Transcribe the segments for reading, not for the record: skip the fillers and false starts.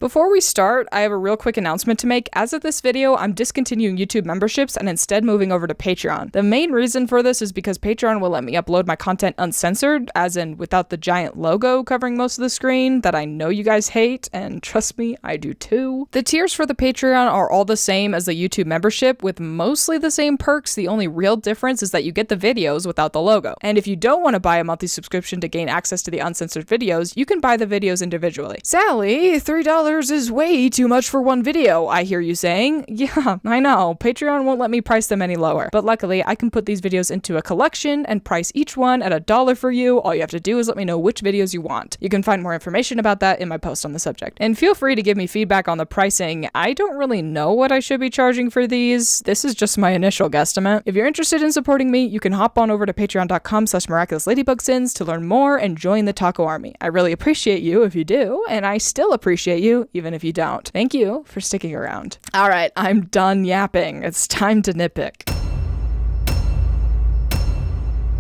Before we start, I have a real quick announcement to make. As of this video, I'm discontinuing YouTube memberships and instead moving over to Patreon. The main reason for this is because Patreon will let me upload my content uncensored, as in without the giant logo covering most of the screen that I know you guys hate, and trust me, I do too. The tiers for the Patreon are all the same as the YouTube membership, with mostly the same perks. The only real difference is that you get the videos without the logo. And if you don't want to buy a monthly subscription to gain access to the uncensored videos, you can buy the videos individually. Sally, $3 is way too much for one video, I hear you saying. Yeah, I know, Patreon won't let me price them any lower. But luckily, I can put these videos into a collection and price each one at $1 for you. All you have to do is let me know which videos you want. You can find more information about that in my post on the subject. And feel free to give me feedback on the pricing. I don't really know what I should be charging for these. This is just my initial guesstimate. If you're interested in supporting me, you can hop on over to patreon.com/miraculousladybugSins to learn more and join the taco army. I really appreciate you if you do, and I still appreciate you even if you don't. Thank you for sticking around. All right, I'm done yapping. It's time to nitpick.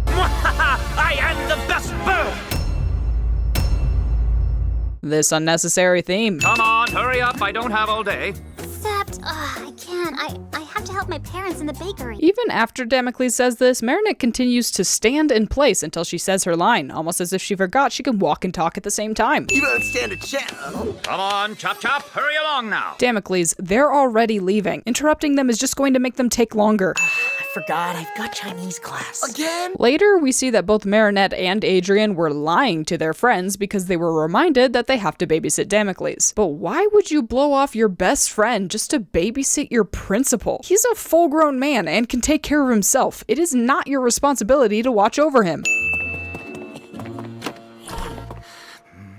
I am the best bird! This unnecessary theme. Come on, hurry up, I don't have all day. Except, I can't. I have to help my parents in the bakery. Even after Damocles says this, Marinette continues to stand in place until she says her line, almost as if she forgot she can walk and talk at the same time. You don't stand a chance. Come on, Chop Chop, hurry along now. Damocles, they're already leaving. Interrupting them is just going to make them take longer. I forgot, I've got Chinese class. Again? Later, we see that both Marinette and Adrian were lying to their friends because they were reminded that they have to babysit Damocles. But why would you blow off your best friend just to babysit your principal? He's a full-grown man and can take care of himself. It is not your responsibility to watch over him.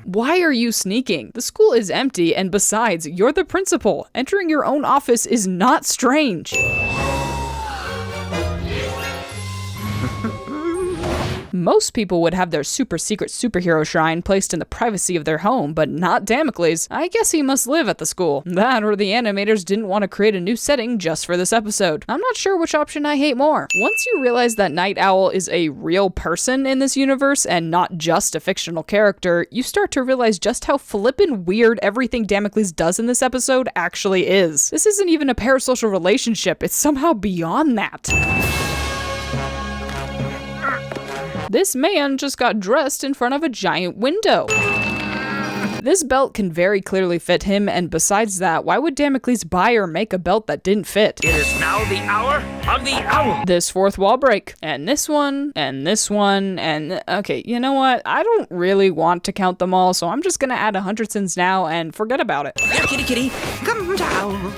Why are you sneaking? The school is empty, and besides, you're the principal. Entering your own office is not strange. Most people would have their super secret superhero shrine placed in the privacy of their home, but not Damocles. I guess he must live at the school. That or the animators didn't want to create a new setting just for this episode. I'm not sure which option I hate more. Once you realize that Night Owl is a real person in this universe and not just a fictional character, you start to realize just how flippin' weird everything Damocles does in this episode actually is. This isn't even a parasocial relationship, it's somehow beyond that. This man just got dressed in front of a giant window. This belt can very clearly fit him, and besides that, why would Damocles buy or make a belt that didn't fit? It is now the hour of the owl. This fourth wall break, and this one, and this one, and okay, you know what? I don't really want to count them all, so I'm just gonna add 100 sins now and forget about it. Here, kitty, come down.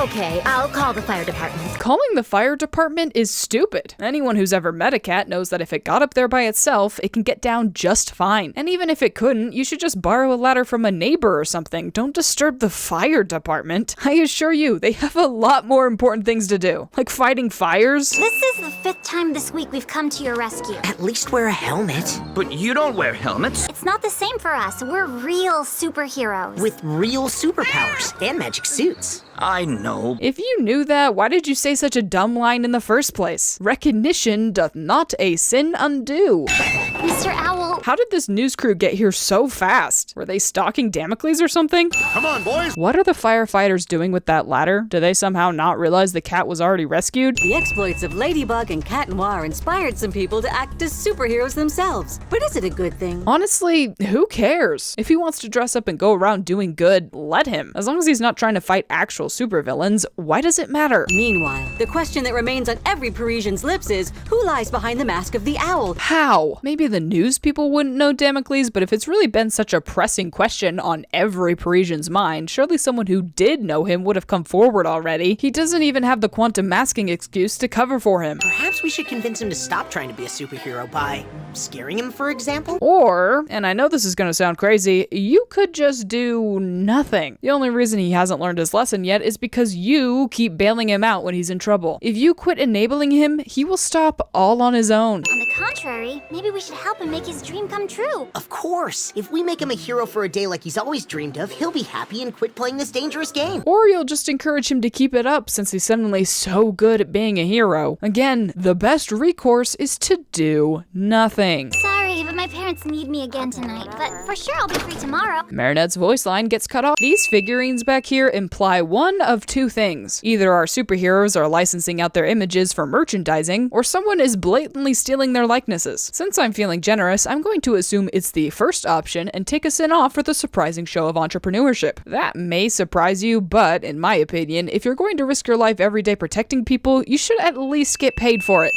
Okay, I'll call the fire department. Calling the fire department is stupid. Anyone who's ever met a cat knows that if it got up there by itself, it can get down just fine. And even if it couldn't, you should just borrow a ladder from a neighbor or something. Don't disturb the fire department. I assure you, they have a lot more important things to do, like fighting fires. This is the 5th time this week we've come to your rescue. At least wear a helmet. But you don't wear helmets. It's not the same for us. We're real superheroes. With real superpowers and magic suits. I know. If you knew that, why did you say such a dumb line in the first place? Recognition doth not a sin undo. Mr. Owl. How did this news crew get here so fast? Were they stalking Damocles or something? Come on, boys. What are the firefighters doing with that ladder? Do they somehow not realize the cat was already rescued? The exploits of Ladybug and Cat Noir inspired some people to act as superheroes themselves. But is it a good thing? Honestly, who cares? If he wants to dress up and go around doing good, let him. As long as he's not trying to fight actual supervillains, why does it matter? Meanwhile, the question that remains on every Parisian's lips is, who lies behind the mask of the owl? How? Maybe the news people wouldn't know Damocles, but if it's really been such a pressing question on every Parisian's mind, surely someone who did know him would have come forward already. He doesn't even have the quantum masking excuse to cover for him. Perhaps we should convince him to stop trying to be a superhero by scaring him, for example? Or, and I know this is gonna sound crazy, you could just do nothing. The only reason he hasn't learned his lesson yet is because you keep bailing him out when he's in trouble. If you quit enabling him, he will stop all on his own. On the contrary, maybe we should help him make his dream come true. Of course. If we make him a hero for a day like he's always dreamed of, he'll be happy and quit playing this dangerous game. Or you'll just encourage him to keep it up since he's suddenly so good at being a hero. Again, the best recourse is to do nothing. Sorry, but My parents need me again tonight, but for sure I'll be free tomorrow. Marinette's voice line gets cut off. These figurines back here imply one of two things. Either our superheroes are licensing out their images for merchandising, or someone is blatantly stealing their likenesses. Since I'm feeling generous, I'm going to assume it's the first option and take a sin off for the surprising show of entrepreneurship. That may surprise you, but in my opinion, if you're going to risk your life every day protecting people, you should at least get paid for it.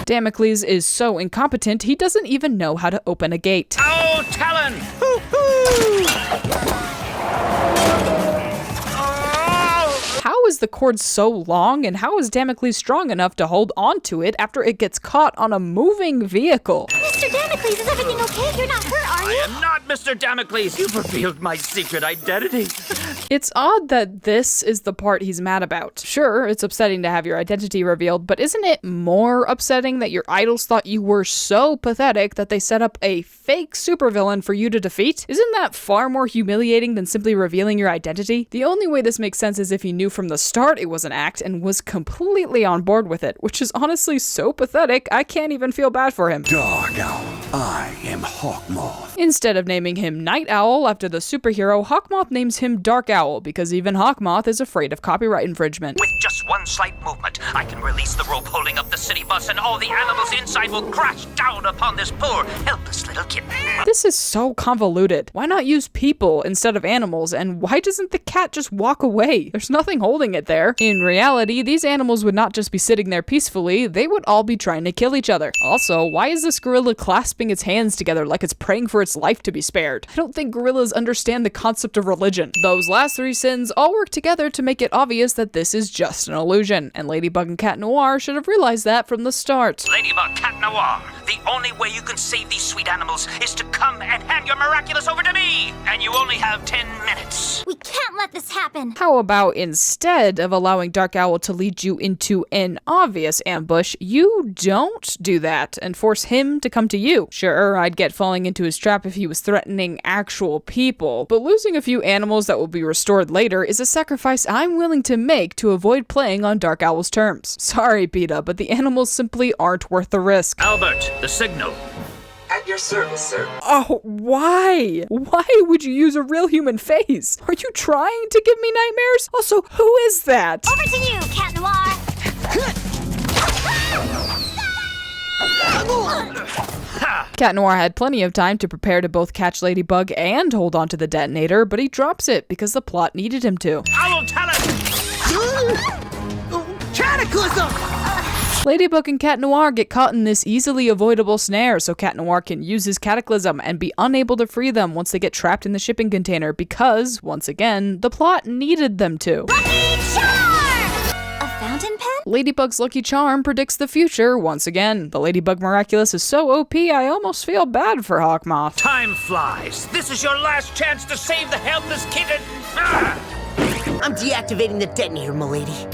Damocles is so incompetent, he doesn't even know how to open a gate. Oh, Talon! How is the cord so long, and how is Damocles strong enough to hold onto it after it gets caught on a moving vehicle? Mr. Damocles, is everything okay? You're not hurt, are you? I am not Mr. Damocles. You've revealed my secret identity. It's odd that this is the part he's mad about. Sure, it's upsetting to have your identity revealed, but isn't it more upsetting that your idols thought you were so pathetic that they set up a fake supervillain for you to defeat? Isn't that far more humiliating than simply revealing your identity? The only way this makes sense is if he knew from the start it was an act and was completely on board with it, which is honestly so pathetic, I can't even feel bad for him. Dark Owl, I am Hawkmoth. Instead of naming him Night Owl after the superhero, Hawkmoth names him Dark Owl because even Hawkmoth is afraid of copyright infringement. With just one slight movement, I can release the rope holding up the city bus and all the animals inside will crash down upon this poor, helpless little kitten. This is so convoluted. Why not use people instead of animals, and why doesn't the cat just walk away? There's nothing holding it there. In reality, these animals would not just be sitting there peacefully, they would all be trying to kill each other. Also, why is this gorilla clasping its hands together like it's praying for its life to be spared? I don't think gorillas understand the concept of religion. Those last three sins all work together to make it obvious that this is just an illusion, and Ladybug and Cat Noir should have realized that from the start. Ladybug, Cat Noir, the only way you can save these sweet animals is to come and hand your Miraculous over to me, and you only have 10 minutes. We can't let this happen. How about instead of allowing Dark Owl to lead you into an obvious ambush, you don't do that and force him to come to you? Sure, I'd get falling into his trap if he was threatening actual people, but losing a few animals that will be restored later is a sacrifice I'm willing to make to avoid playing on Dark Owl's terms. Sorry, PETA, but the animals simply aren't worth the risk. Albert, the signal. At your service, sir. Oh, why? Why would you use a real human face? Are you trying to give me nightmares? Also, who is that? Over to you, Cat Noir. Cat Noir had plenty of time to prepare to both catch Ladybug and hold on to the detonator, but he drops it because the plot needed him to. Owl Talon! Cataclysm! Ladybug and Cat Noir get caught in this easily avoidable snare, so Cat Noir can use his cataclysm and be unable to free them once they get trapped in the shipping container because, once again, the plot needed them to. Lucky Charm! A fountain pen? Ladybug's Lucky Charm predicts the future once again. The Ladybug Miraculous is so OP, I almost feel bad for Hawkmoth. Time flies. This is your last chance to save the helpless kitten. Ah! I'm deactivating the detonator, milady.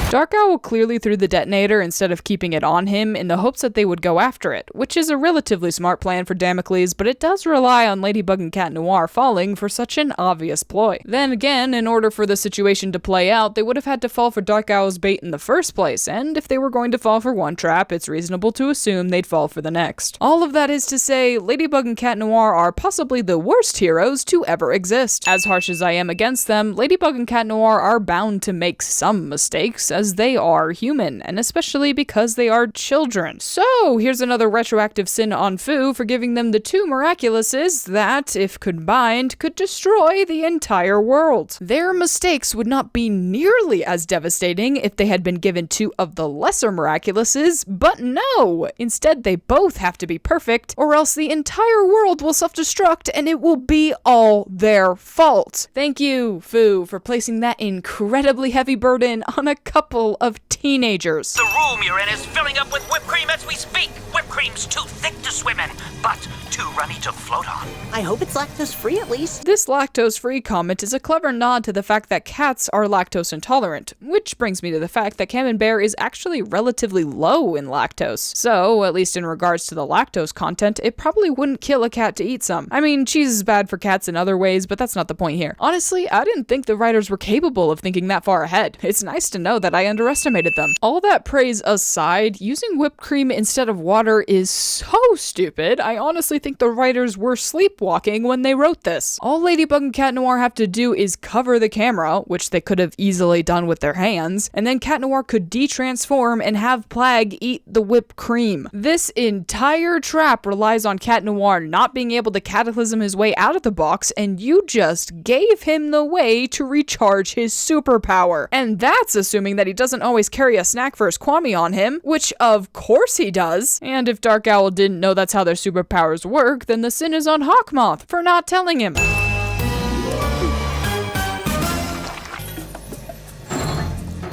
Dark Owl clearly threw the detonator instead of keeping it on him in the hopes that they would go after it, which is a relatively smart plan for Damocles, but it does rely on Ladybug and Cat Noir falling for such an obvious ploy. Then again, in order for the situation to play out, they would have had to fall for Dark Owl's bait in the first place, and if they were going to fall for one trap, it's reasonable to assume they'd fall for the next. All of that is to say, Ladybug and Cat Noir are possibly the worst heroes to ever exist. As harsh as I am against them, Ladybug and Cat Noir are bound to make some mistakes, as they are human, and especially because they are children. So, here's another retroactive sin on Fu for giving them the two Miraculouses that, if combined, could destroy the entire world. Their mistakes would not be nearly as devastating if they had been given two of the lesser Miraculouses, but no! Instead, they both have to be perfect, or else the entire world will self-destruct and it will be all their fault. Thank you, Fu, for placing that incredibly heavy burden on a couple of teenagers. The room you're in is filling up with whipped cream as we speak. Whipped cream's too thick to swim in, but too runny to float on. I hope it's lactose-free at least. This lactose-free comment is a clever nod to the fact that cats are lactose intolerant, which brings me to the fact that Camembert is actually relatively low in lactose. So, at least in regards to the lactose content, it probably wouldn't kill a cat to eat some. I mean, cheese is bad for cats in other ways, but that's not the point here. Honestly, I didn't think the writers were capable of thinking that far ahead. It's nice to know that I underestimated them. All that praise aside, using whipped cream instead of water is so stupid. I honestly think the writers were sleepwalking when they wrote this. All Ladybug and Cat Noir have to do is cover the camera, which they could have easily done with their hands, and then Cat Noir could de-transform and have Plagg eat the whipped cream. This entire trap relies on Cat Noir not being able to cataclysm his way out of the box, and you just gave him the way to recharge his superpower. And that's assuming that he doesn't always carry a snack for his Kwame on him, which of course he does. And if Dark Owl didn't know that's how their superpowers work, then the sin is on Hawkmoth for not telling him.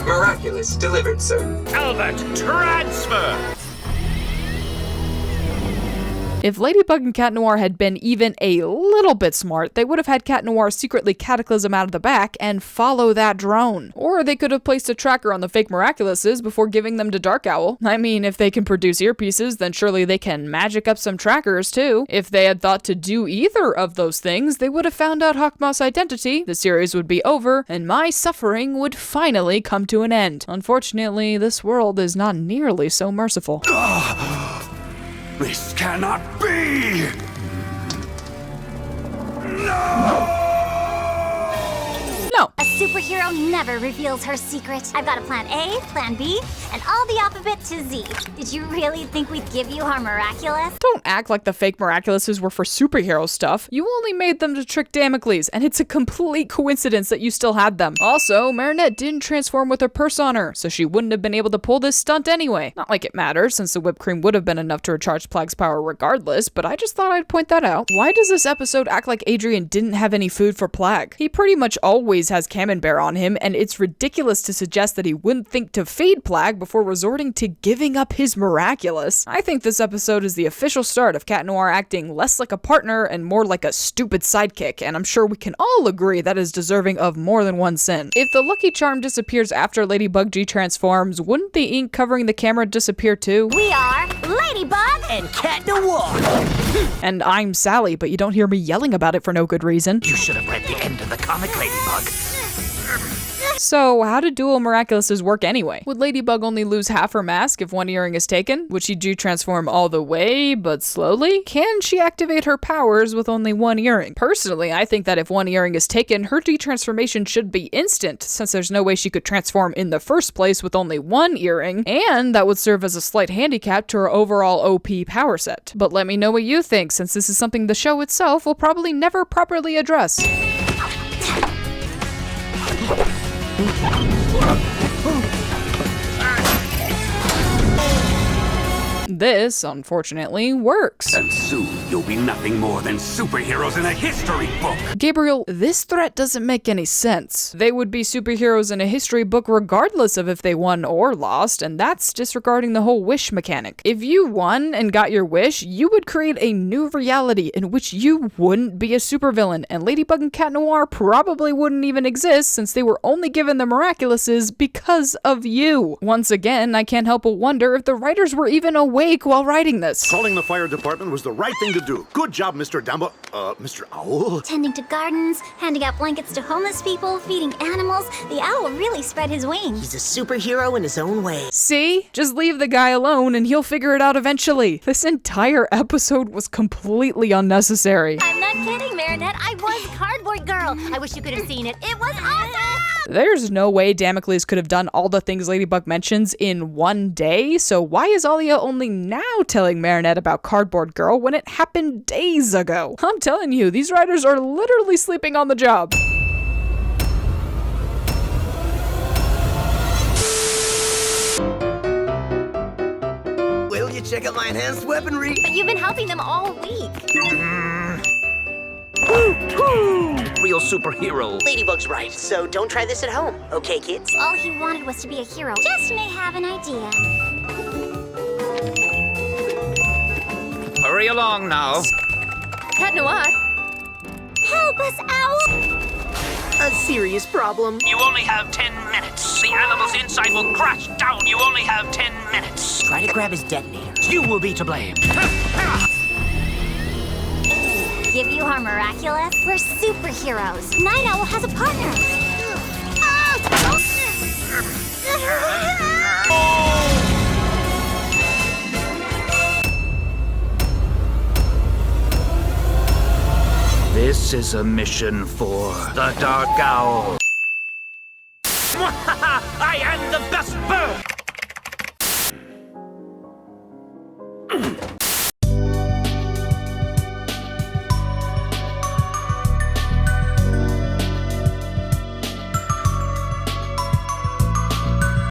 Miraculous delivered, sir. Albert, transfer! If Ladybug and Cat Noir had been even a little bit smart, they would have had Cat Noir secretly cataclysm out of the back and follow that drone. Or they could have placed a tracker on the fake Miraculouses before giving them to Dark Owl. I mean, if they can produce earpieces, then surely they can magic up some trackers too. If they had thought to do either of those things, they would have found out Hawkmoth's identity, the series would be over, and my suffering would finally come to an end. Unfortunately, this world is not nearly so merciful. This cannot be! No! No. A superhero never reveals her secret. I've got a plan A, plan B, and all the alphabet to Z. Did you really think we'd give you our Miraculous? Don't act like the fake Miraculouses were for superhero stuff. You only made them to trick Damocles, and it's a complete coincidence that you still had them. Also, Marinette didn't transform with her purse on her, so she wouldn't have been able to pull this stunt anyway. Not like it matters, since the whipped cream would have been enough to recharge Plague's power regardless, but I just thought I'd point that out. Why does this episode act like Adrian didn't have any food for Plague? He pretty much always has Camembert on him, and it's ridiculous to suggest that he wouldn't think to feed Plague before resorting to giving up his Miraculous. I think this episode is the official start of Cat Noir acting less like a partner and more like a stupid sidekick, and I'm sure we can all agree that is deserving of more than one sin. If the Lucky Charm disappears after Ladybug G-transforms, wouldn't the ink covering the camera disappear too? We are Ladybug And Cat Noir! And I'm Sally, but you don't hear me yelling about it for no good reason. You should have read the end of the comic, Ladybug. So, how do dual Miraculouses work anyway? Would Ladybug only lose half her mask if one earring is taken? Would she G-transform all the way, but slowly? Can she activate her powers with only one earring? Personally, I think that if one earring is taken, her G-transformation should be instant, since there's no way she could transform in the first place with only one earring, and that would serve as a slight handicap to her overall OP power set. But let me know what you think, since this is something the show itself will probably never properly address. This, unfortunately, works. And soon you'll be nothing more than superheroes in a history book. Gabriel, this threat doesn't make any sense. They would be superheroes in a history book regardless of if they won or lost, and that's disregarding the whole wish mechanic. If you won and got your wish, you would create a new reality in which you wouldn't be a supervillain, and Ladybug and Cat Noir probably wouldn't even exist since they were only given the Miraculouses because of you. Once again, I can't help but wonder if the writers were even awake while writing this. Calling the fire department was the right thing to do. Good job, Mr. Mr. Owl. Tending to gardens, handing out blankets to homeless people, feeding animals. The owl really spread his wings. He's a superhero in his own way. See? Just leave the guy alone and he'll figure it out eventually. This entire episode was completely unnecessary. I'm not kidding, Marinette. I was Cardboard Girl. I wish you could have seen it. It was awesome! There's no way Damocles could have done all the things Ladybug mentions in one day, so why is Alia only now telling Marinette about Cardboard Girl when it happened days ago? I'm telling you, these writers are literally sleeping on the job. Will you check out my enhanced weaponry? But you've been helping them all week. Real superhero. Ladybug's right, so don't try this at home, okay, kids? All he wanted was to be a hero. Just may have an idea. Hurry along now. Cat Noir. Help us, Owl! A serious problem. You only have 10 minutes. The animals inside will crash down. You only have 10 minutes. Try to grab his detonator. You will be to blame. Give you our Miraculous? We're superheroes. Night Owl has a partner. This is a mission for the Dark Owl. I am the best bird!